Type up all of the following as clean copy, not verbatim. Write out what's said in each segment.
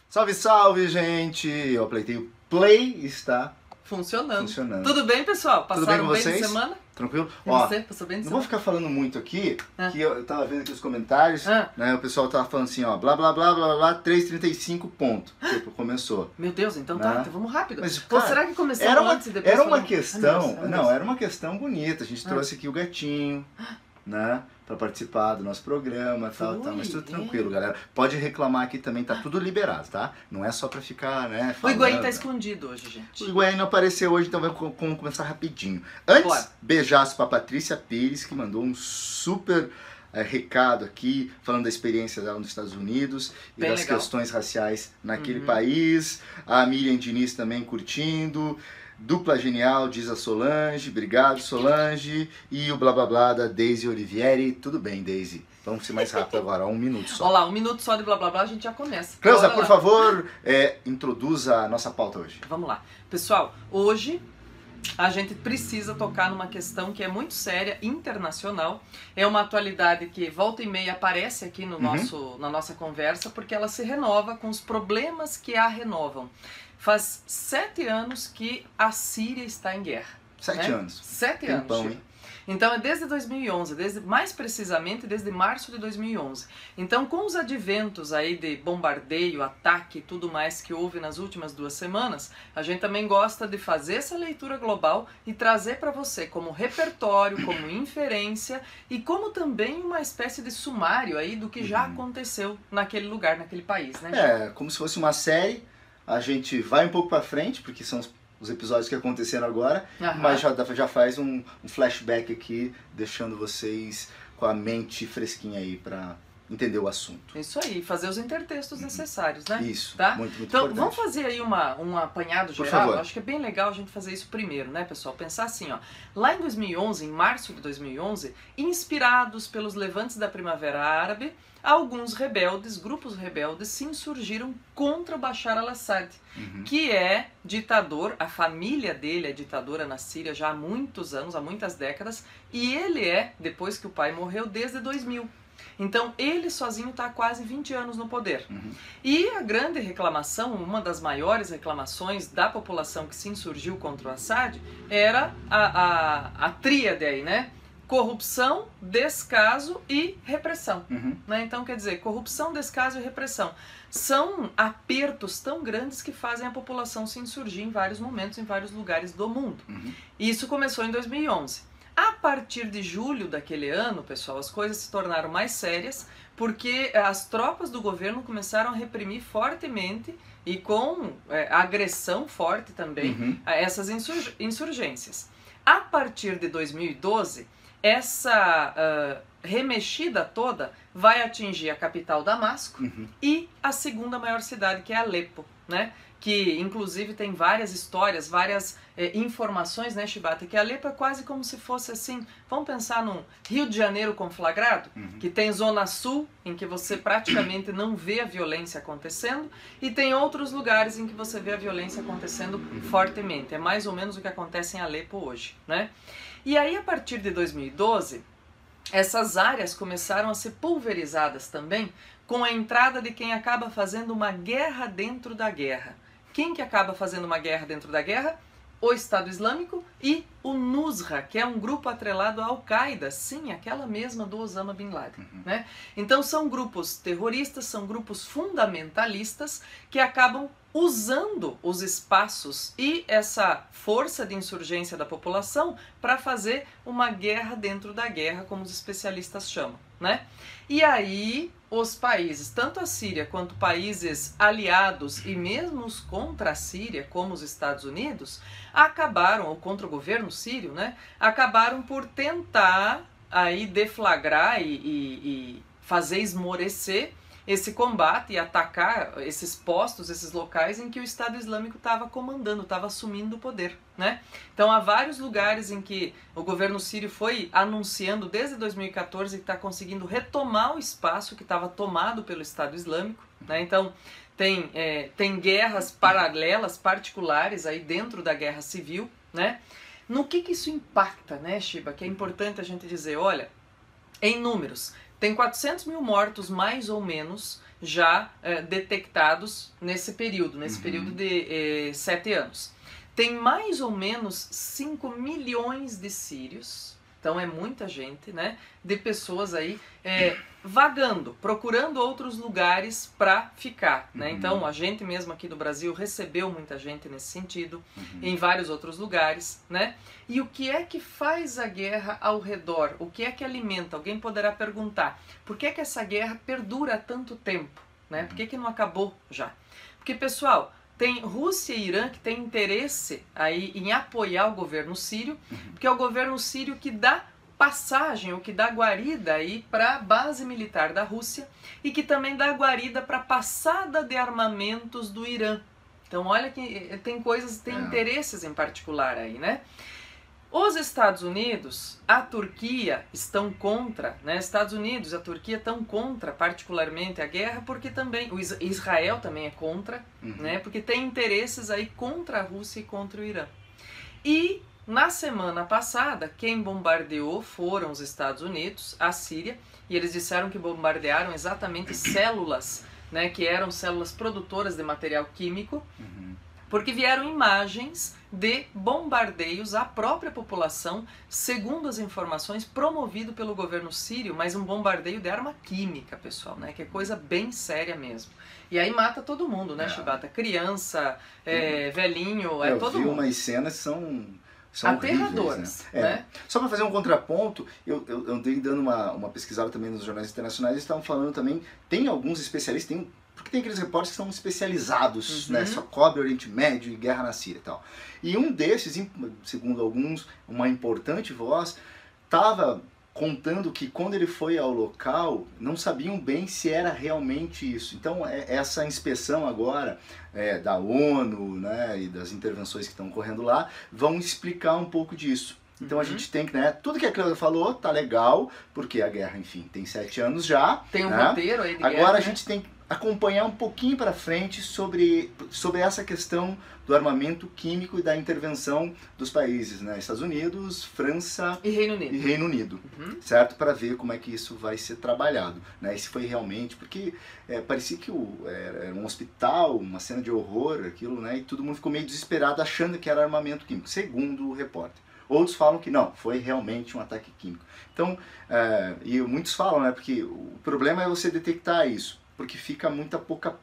Salve, salve, gente! Eu apertei o play, está funcionando. funcionando. Tudo bem, pessoal? Passaram Tudo bem com bem vocês? de semana? Tranquilo? E Ó, você? Passou bem de não vou semana? ficar falando muito aqui, que eu tava vendo aqui os comentários, Ah. né? O pessoal tava falando assim, ó, blá blá blá blá blá, 3:35 ponto. Tipo, começou. Meu Deus, então Né? tá, então vamos rápido. Mas, Ou cara, será que começou Era uma, antes e depois era uma falamos? questão, Ai, meu Deus. era uma questão bonita. A gente trouxe aqui o gatinho, né? Pra participar do nosso programa e tal, mas tudo tranquilo, galera. Pode reclamar aqui também, tá tudo liberado, tá? Não é só pra ficar, né, O falando. Higuaín tá escondido hoje, gente. O Higuaín não apareceu hoje, então vamos começar rapidinho. Antes, Bora. beijaço pra Patrícia Pires, que mandou um super recado aqui, falando da experiência dela nos Estados Unidos e Bem das legal. questões raciais naquele país. A Miriam Diniz também curtindo. Dupla genial, diz a Solange. Obrigado, Solange. E o blá blá blá da Daisy Olivieri. Tudo bem, Daisy. Vamos ser mais rápido agora, 1 minuto só. Olha lá, 1 minuto só de blá blá blá, a gente já começa. Cleusa, Bora por lá. favor, introduza a nossa pauta hoje. Vamos lá. Pessoal, hoje a gente precisa tocar numa questão que é muito séria, internacional. É uma atualidade que volta e meia aparece aqui no na nossa conversa, porque ela se renova com os problemas que a renovam. Faz 7 anos que a Síria está em guerra. 7 né? anos. 7 Tempão, anos. hein? Então é desde 2011, mais precisamente desde março de 2011. Então com os adventos aí de bombardeio, ataque e tudo mais que houve nas últimas 2 semanas, a gente também gosta de fazer essa leitura global e trazer para você como repertório, como inferência e como também uma espécie de sumário aí do que já aconteceu naquele lugar, naquele país, né? É, como se fosse uma série. A gente vai um pouco pra frente, porque são os episódios que aconteceram agora, Aham. mas já faz um flashback aqui, deixando vocês com a mente fresquinha aí pra entender o assunto. Isso aí, fazer os intertextos necessários, né? Isso, Tá? muito Então, importante. vamos fazer aí um apanhado Por geral? favor. Eu acho que é bem legal a gente fazer isso primeiro, né, pessoal? Pensar assim, ó. Lá em 2011, em março de 2011, inspirados pelos levantes da Primavera Árabe, alguns rebeldes, grupos rebeldes, se insurgiram contra Bashar al-Assad, que é ditador, a família dele é ditadora na Síria já há muitos anos, há muitas décadas, e ele é, depois que o pai morreu, desde 2000. Então ele sozinho está há quase 20 anos no poder. E a grande reclamação, uma das maiores reclamações da população que se insurgiu contra o Assad, era a tríade aí, né? Corrupção, descaso e repressão. Né? Então, quer dizer, corrupção, descaso e repressão são apertos tão grandes que fazem a população se insurgir em vários momentos, em vários lugares do mundo. Isso começou em 2011. A partir de julho daquele ano, pessoal, as coisas se tornaram mais sérias, porque as tropas do governo começaram a reprimir fortemente e com agressão forte também essas insurgências. A partir de 2012, essa remexida toda vai atingir a capital Damasco e a segunda maior cidade, que é Alepo, né? Que inclusive tem várias histórias, várias informações, né, Shibata? Que Alepo é quase como se fosse assim, vamos pensar num Rio de Janeiro conflagrado, que tem zona sul, em que você praticamente não vê a violência acontecendo, e tem outros lugares em que você vê a violência acontecendo fortemente. É mais ou menos o que acontece em Alepo hoje, né? E aí, a partir de 2012, essas áreas começaram a ser pulverizadas também com a entrada de quem acaba fazendo uma guerra dentro da guerra. Quem que acaba fazendo uma guerra dentro da guerra? O Estado Islâmico e o Nusra, que é um grupo atrelado à Al-Qaeda, sim, aquela mesma do Osama Bin Laden. Né? Então são grupos terroristas, são grupos fundamentalistas que acabam usando os espaços e essa força de insurgência da população para fazer uma guerra dentro da guerra, como os especialistas chamam, né? E aí os países, tanto a Síria quanto países aliados e mesmo os contra a Síria, como os Estados Unidos, acabaram, ou contra o governo sírio, né? Acabaram por tentar aí deflagrar e fazer esmorecer esse combate e atacar esses postos, esses locais em que o Estado Islâmico estava comandando, estava assumindo o poder, né? Então há vários lugares em que o governo sírio foi anunciando desde 2014 que está conseguindo retomar o espaço que estava tomado pelo Estado Islâmico, né? Então tem guerras paralelas, particulares aí dentro da guerra civil, né? No que isso impacta, né, Shiba? Que é importante a gente dizer, olha, em números, tem 400 mil mortos, mais ou menos, já detectados nesse período de 7 anos. Tem mais ou menos 5 milhões de sírios, então é muita gente, né, de pessoas aí vagando, procurando outros lugares para ficar, né? Então a gente mesmo aqui do Brasil recebeu muita gente nesse sentido, em vários outros lugares, né? E o que é que faz a guerra ao redor? O que é que alimenta? Alguém poderá perguntar, por que é que essa guerra perdura tanto tempo, né? Por que que não acabou já? Porque, pessoal, tem Rússia e Irã que tem interesse aí em apoiar o governo sírio, porque é o governo sírio que dá passagem, ou que dá guarida aí para a base militar da Rússia e que também dá guarida para a passada de armamentos do Irã. Então olha que tem coisas, tem interesses em particular aí, né? Os Estados Unidos, a Turquia estão contra, né? Estados Unidos e a Turquia estão contra particularmente a guerra, porque também o Israel também é contra, né? Porque tem interesses aí contra a Rússia e contra o Irã. E na semana passada, quem bombardeou foram os Estados Unidos, a Síria, e eles disseram que bombardearam exatamente células, né, que eram células produtoras de material químico, porque vieram imagens de bombardeios à própria população, segundo as informações, promovido pelo governo sírio, mas um bombardeio de arma química, pessoal, né, que é coisa bem séria mesmo. E aí mata todo mundo, né, Chibata? Criança, velhinho, todo mundo. Eu vi umas cenas que são aterradoras, né? Só para fazer um contraponto, eu andei dando uma pesquisada também nos jornais internacionais, eles estavam falando também, tem alguns especialistas, porque tem aqueles repórteres que são especializados, né, só cobre Oriente Médio e guerra na Síria e tal. E um desses, segundo alguns, uma importante voz, estava contando que quando ele foi ao local, não sabiam bem se era realmente isso. Então, essa inspeção agora da ONU, né, e das intervenções que estão ocorrendo lá, vão explicar um pouco disso. Então a gente tem que, né, tudo que a Cleusa falou tá legal, porque a guerra, enfim, tem 7 anos já. Tem um né? roteiro aí de guerra. Agora a gente tem que acompanhar um pouquinho para frente sobre essa questão do armamento químico e da intervenção dos países, né? Estados Unidos, França e Reino Unido, certo? Para ver como é que isso vai ser trabalhado, né? E se foi realmente, porque parecia que era um hospital, uma cena de horror, aquilo, né? E todo mundo ficou meio desesperado achando que era armamento químico, segundo o repórter. Outros falam que não, foi realmente um ataque químico. Então, e muitos falam, né? Porque o problema é você detectar isso, porque fica muita pouca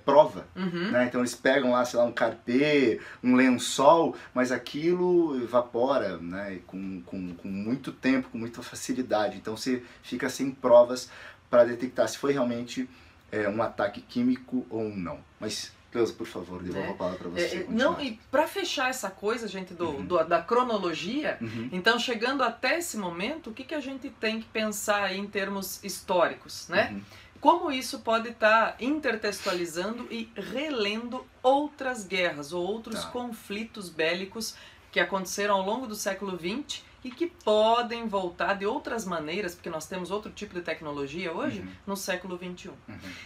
prova, né? Então eles pegam lá, sei lá, um carpê, um lençol, mas aquilo evapora, né? Com muito tempo, com muita facilidade. Então você fica sem provas para detectar se foi realmente um ataque químico ou não. Mas, Cleusa, por favor, devolva a palavra para você. Não, e para fechar essa coisa, gente, da cronologia, então chegando até esse momento, o que a gente tem que pensar aí em termos históricos, né? Como isso pode estar intertextualizando e relendo outras guerras ou outros conflitos bélicos que aconteceram ao longo do século XX e que podem voltar de outras maneiras, porque nós temos outro tipo de tecnologia hoje, no século XXI.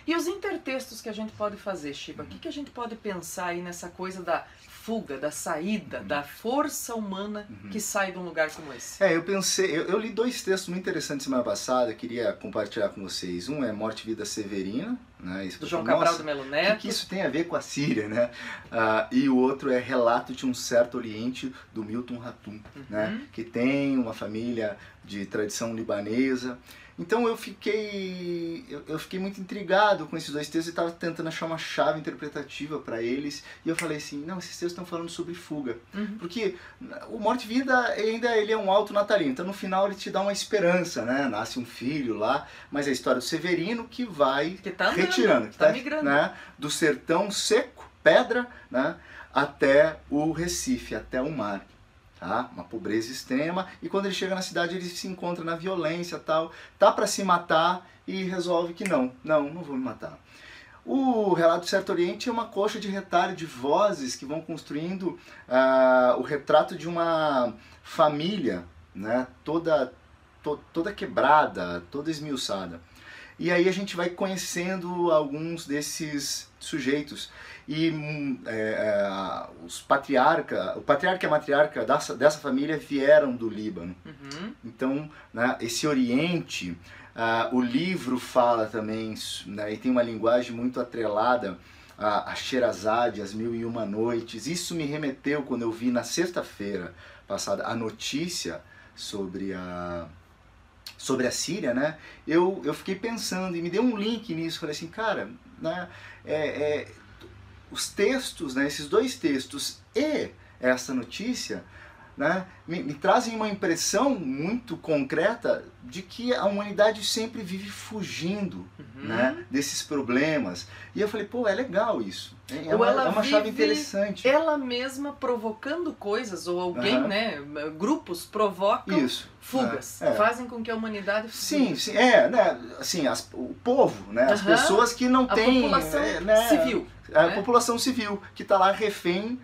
E os intertextos que a gente pode fazer, Chiba, o que a gente pode pensar aí nessa coisa da fuga, da saída, da força humana que sai de um lugar como esse? Eu li 2 textos muito interessantes semana passada, queria compartilhar com vocês. Um é Morte e Vida Severina, né? Do João Cabral do Melo Neto. O que isso tem a ver com a Síria, né? E o outro é Relato de um Certo Oriente, do Milton Ratum, né? Que tem uma família de tradição libanesa. Então eu fiquei muito intrigado com esses 2 textos e estava tentando achar uma chave interpretativa para eles. E eu falei assim, não, esses textos estão falando sobre fuga. Porque o Morte e Vida ele é um alto natalino. Então no final ele te dá uma esperança, né? Nasce um filho lá, mas é a história do Severino que vai retirando, que tá migrando, né? Do sertão seco, pedra, né? Até o Recife, até o mar. Uma pobreza extrema, e quando ele chega na cidade ele se encontra na violência, tal, tá para se matar e resolve que não vou me matar. O Relato do Certo Oriente é uma coxa de retalho de vozes que vão construindo o retrato de uma família, né, toda quebrada, toda esmiuçada. E aí a gente vai conhecendo alguns desses sujeitos. E o patriarca e a matriarca dessa família vieram do Líbano. Então, né, esse Oriente O livro fala também, né, e tem uma linguagem muito atrelada a Sherazade, As Mil e Uma Noites. Isso me remeteu quando eu vi na sexta-feira passada a notícia sobre a Síria, né? Eu fiquei pensando e me deu um link nisso. Falei assim, cara, né, os textos, né, esses dois textos e essa notícia, né, me trazem uma impressão muito concreta de que a humanidade sempre vive fugindo, né, desses problemas. E eu falei, pô, é legal isso. É uma chave interessante. Ela mesma provocando coisas, ou alguém, né, grupos provocam fugas, fazem com que a humanidade fuga. Sim, né, assim, o povo, né, as pessoas que não têm... A população civil. A população civil, que está lá refém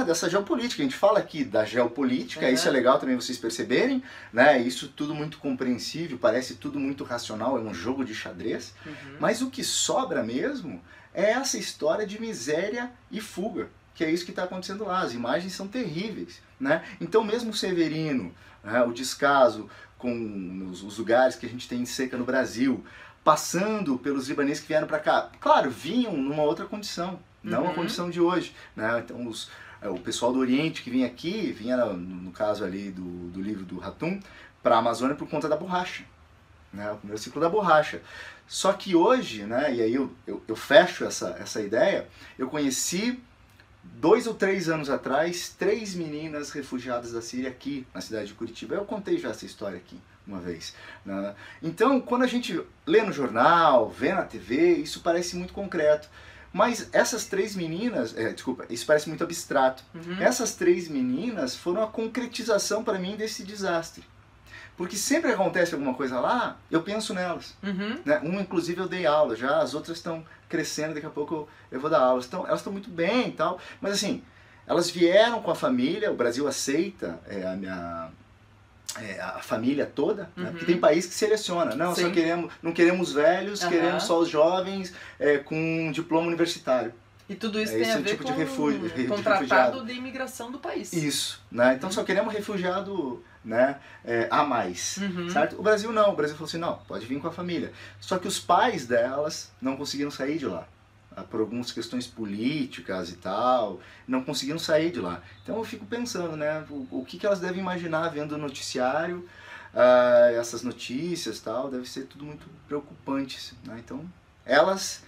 dessa geopolítica. A gente fala aqui da geopolítica, isso é legal também vocês perceberem, né? Isso tudo muito compreensível, parece tudo muito racional, é um jogo de xadrez, mas o que sobra mesmo é essa história de miséria e fuga, que é isso que está acontecendo lá. As imagens são terríveis, né? Então mesmo o Severino, né, o descaso com os lugares que a gente tem em seca no Brasil, passando pelos libaneses que vieram para cá, claro, vinham numa outra condição, não a condição de hoje, né? Então o pessoal do Oriente que vinha aqui, vinha no caso ali do livro do Hatum, para a Amazônia por conta da borracha, né? O primeiro ciclo da borracha. Só que hoje, né, e aí eu fecho essa ideia, eu conheci 2 ou 3 anos atrás 3 meninas refugiadas da Síria aqui na cidade de Curitiba. Eu contei já essa história aqui uma vez, né? Então quando a gente lê no jornal, vê na TV, isso parece muito concreto. Mas essas 3 meninas, isso parece muito abstrato. Essas 3 meninas foram a concretização para mim desse desastre. Porque sempre acontece alguma coisa lá, eu penso nelas. Né? Inclusive eu dei aula já, as outras estão crescendo, daqui a pouco eu vou dar aula. Elas estão muito bem e tal, mas assim, elas vieram com a família, o Brasil aceita a família toda, né? Porque tem país que seleciona, não queremos velhos, queremos só os jovens com diploma universitário. E tudo isso tem a ver tipo com o tratado de imigração do país. Isso, né? Então só queremos refugiado, né, a mais, certo? O Brasil não, o Brasil falou assim, não, pode vir com a família. Só que os pais delas não conseguiram sair de lá, por algumas questões políticas e tal, não conseguiram sair de lá. Então eu fico pensando, né, o que elas devem imaginar vendo o noticiário, essas notícias e tal, deve ser tudo muito preocupante, né? Então elas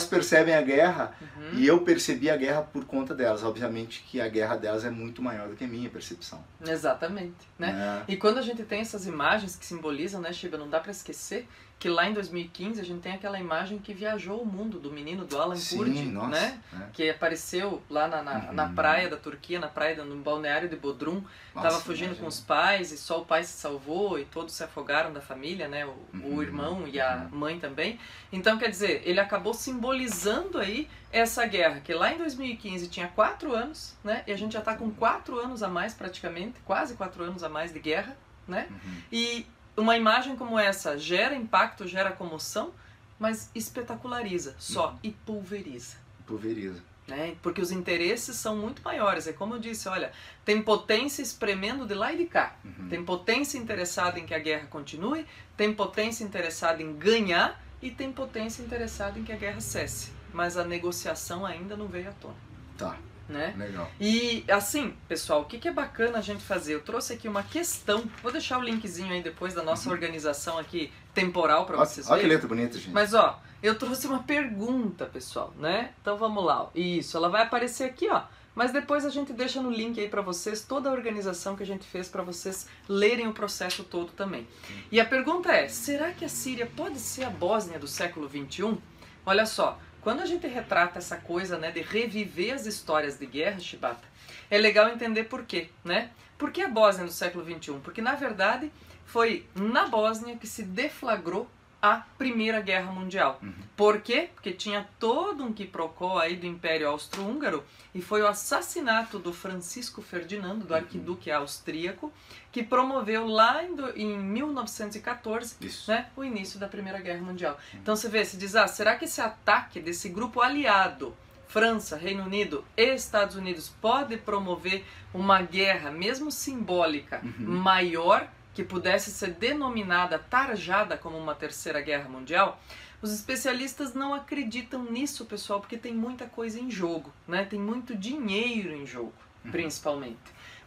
percebem a guerra e eu percebi a guerra por conta delas. Obviamente que a guerra delas é muito maior do que a minha percepção. Exatamente, né? E quando a gente tem essas imagens que simbolizam, né, Shiba, não dá para esquecer que lá em 2015 a gente tem aquela imagem que viajou o mundo do menino do Alan Kurdi, né? Que apareceu lá na praia da Turquia, no balneário de Bodrum, estava fugindo com os pais e só o pai se salvou e todos se afogaram da família, né? O irmão e a mãe também. Então, quer dizer, ele acabou simbolizando aí essa guerra, que lá em 2015 tinha 4 anos, né? E a gente já está com 4 anos a mais praticamente, quase 4 anos a mais de guerra, né? E uma imagem como essa gera impacto, gera comoção, mas espetaculariza só e pulveriza. Pulveriza. Né? Porque os interesses são muito maiores. É como eu disse, olha, tem potência espremendo de lá e de cá. Tem potência interessada em que a guerra continue, tem potência interessada em ganhar e tem potência interessada em que a guerra cesse. Mas a negociação ainda não veio à tona. Tá. Né? Legal. E assim, pessoal, o que é bacana a gente fazer? Eu trouxe aqui uma questão, vou deixar o linkzinho aí depois da nossa organização aqui temporal para vocês verem. Olha que letra bonita, gente. Mas ó, eu trouxe uma pergunta, pessoal, né? Então vamos lá, ó. Isso, ela vai aparecer aqui, ó. Mas depois a gente deixa no link aí para vocês toda a organização que a gente fez para vocês lerem o processo todo também. E a pergunta é, será que a Síria pode ser a Bósnia do século XXI? Olha só, quando a gente retrata essa coisa, né, de reviver as histórias de guerra, Shibata, é legal entender por quê, né? Por que a Bósnia do século XXI? Porque, na verdade, foi na Bósnia que se deflagrou a Primeira Guerra Mundial. Por quê? Porque tinha todo um quiprocó aí do Império Austro-Húngaro e foi o assassinato do Francisco Ferdinando, do arquiduque austríaco, que promoveu lá em 1914, né, o início da Primeira Guerra Mundial. Então você vê, se diz, será que esse ataque desse grupo aliado, França, Reino Unido e Estados Unidos, pode promover uma guerra, mesmo simbólica, maior que pudesse ser denominada, tarjada como uma terceira guerra mundial, os especialistas não acreditam nisso, pessoal, porque tem muita coisa em jogo, né? Tem muito dinheiro em jogo, principalmente.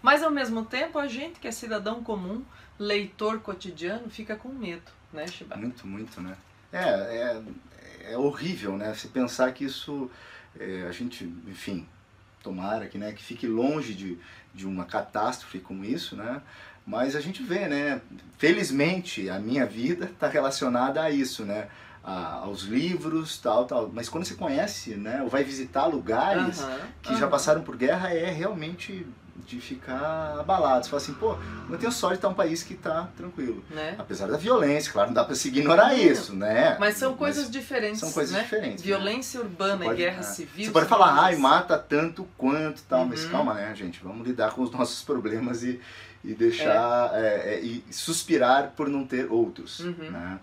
Mas, ao mesmo tempo, a gente que é cidadão comum, leitor cotidiano, fica com medo, né, Shibata? Muito, muito, né? É horrível, né? Se pensar que isso, a gente, enfim, tomara que, né, que fique longe de uma catástrofe como isso, né? Mas a gente vê, né? Felizmente, a minha vida está relacionada a isso, né? Aos livros, tal. Mas quando você conhece, né? Ou vai visitar lugares que já passaram por guerra, é realmente de ficar abalado. Você fala assim, pô, eu tenho sorte de estar um país que está tranquilo. Né? Apesar da violência, claro, não dá para se ignorar isso, né? Mas são coisas diferentes. São coisas né? diferentes. Violência urbana e guerra civil. Você pode falar, ai, mata tanto quanto tal, mas calma, né, gente? Vamos lidar com os nossos problemas e deixar e suspirar por não ter outros. Né?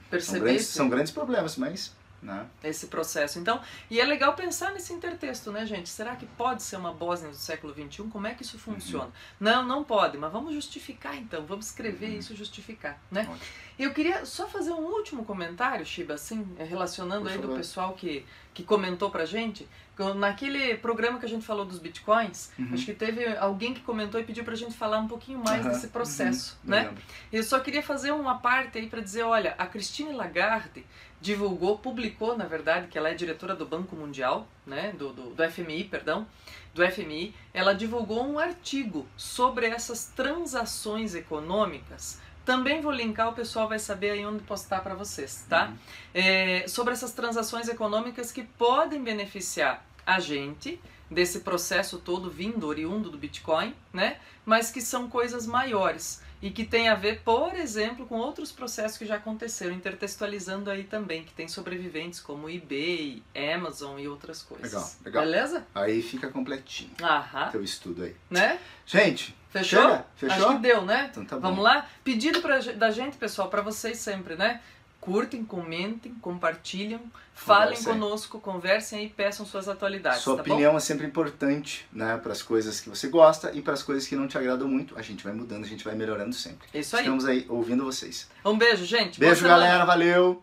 São grandes problemas, mas... Né? Esse processo. Então, e é legal pensar nesse intertexto, né, gente? Será que pode ser uma Bósnia do século XXI? Como é que isso funciona? Não, não pode, mas vamos justificar então, vamos escrever isso, justificar, né? Eu queria só fazer um último comentário, Shiba, assim, relacionando aí do pessoal que comentou pra gente. Naquele programa que a gente falou dos bitcoins, acho que teve alguém que comentou e pediu pra gente falar um pouquinho mais desse processo, né? Eu só queria fazer uma parte aí pra dizer, olha, a Christine Lagarde publicou, na verdade, que ela é diretora do Banco Mundial, né, do FMI, perdão, do FMI, ela divulgou um artigo sobre essas transações econômicas. Também vou linkar, o pessoal vai saber aí onde postar para vocês, tá? Sobre essas transações econômicas que podem beneficiar a gente desse processo todo oriundo do Bitcoin, né? Mas que são coisas maiores e que tem a ver, por exemplo, com outros processos que já aconteceram, intertextualizando aí também, que tem sobreviventes como eBay, Amazon e outras coisas. Legal, legal. Beleza? Aí fica completinho. Teu estudo aí. Né? Gente, fechou? Chega? Fechou? Acho que deu, né? Então tá bom. Vamos lá? Pedido da gente, pessoal, para vocês sempre, né? Curtem, comentem, compartilhem, falem conosco, conversem aí, peçam suas atualidades. Sua tá opinião bom? é sempre importante, né? Para as coisas que você gosta e para as coisas que não te agradam muito. A gente vai mudando, a gente vai melhorando sempre. Isso aí. Estamos aí ouvindo vocês. Um beijo, gente. Beijo, galera. Valeu.